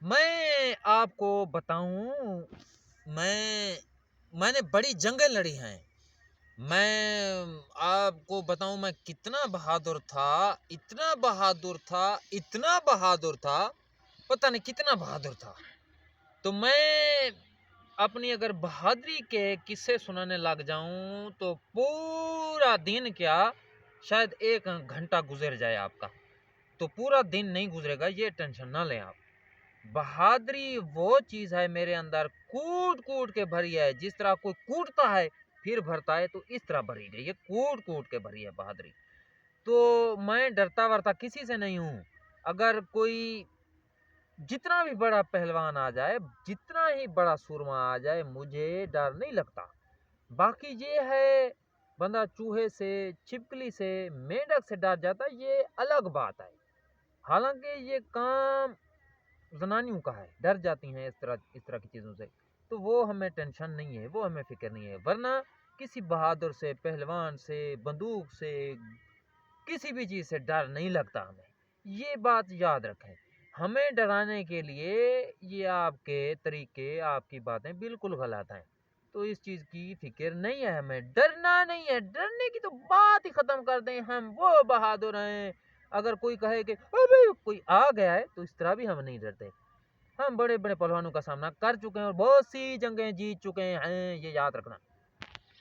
میں آپ کو بتاؤں، میں نے بڑی جنگیں لڑی ہیں۔ میں آپ کو بتاؤں میں کتنا بہادر تھا، اتنا بہادر تھا، اتنا بہادر تھا، پتہ نہیں کتنا بہادر تھا۔ تو میں اپنی اگر بہادری کے قصے سنانے لگ جاؤں تو پورا دن کیا، شاید 1 گھنٹہ گزر جائے آپ کا، تو پورا دن نہیں گزرے گا، یہ ٹینشن نہ لیں آپ۔ بہادری وہ چیز ہے میرے اندر، کوٹ کوٹ کے بھری ہے۔ جس طرح کوئی کوٹتا ہے پھر بھرتا ہے، تو اس طرح بھری گئی، یہ کوٹ کوٹ کے بھری ہے بہادری۔ تو میں ڈرتا ورتا کسی سے نہیں ہوں۔ اگر کوئی جتنا بھی بڑا پہلوان آ جائے، جتنا ہی بڑا سورما آ جائے، مجھے ڈر نہیں لگتا۔ باقی یہ ہے بندہ چوہے سے، چھپکلی سے، مینڈک سے ڈر جاتا، یہ الگ بات ہے۔ حالانکہ یہ کام زنانیوں کا ہے، ڈر جاتی ہیں اس طرح کی چیزوں سے، تو وہ ہمیں ٹینشن نہیں ہے، وہ ہمیں فکر نہیں ہے۔ ورنہ کسی بہادر سے، پہلوان سے، بندوق سے، کسی بھی چیز سے ڈر نہیں لگتا ہمیں۔ یہ بات یاد رکھیں۔ ہمیں ڈرانے کے لیے یہ آپ کے طریقے، آپ کی باتیں بالکل غلط ہیں، تو اس چیز کی فکر نہیں ہے، ہمیں ڈرنا نہیں ہے۔ ڈرنے کی تو بات ہی ختم کر دیں، ہم وہ بہادر ہیں۔ اگر کوئی کہے کہ ابے کوئی آ گیا ہے، تو اس طرح بھی ہم نہیں ڈرتے۔ ہم بڑے بڑے پہلوانوں کا سامنا کر چکے ہیں اور بہت سی جنگیں جیت چکے ہیں، یہ یاد رکھنا۔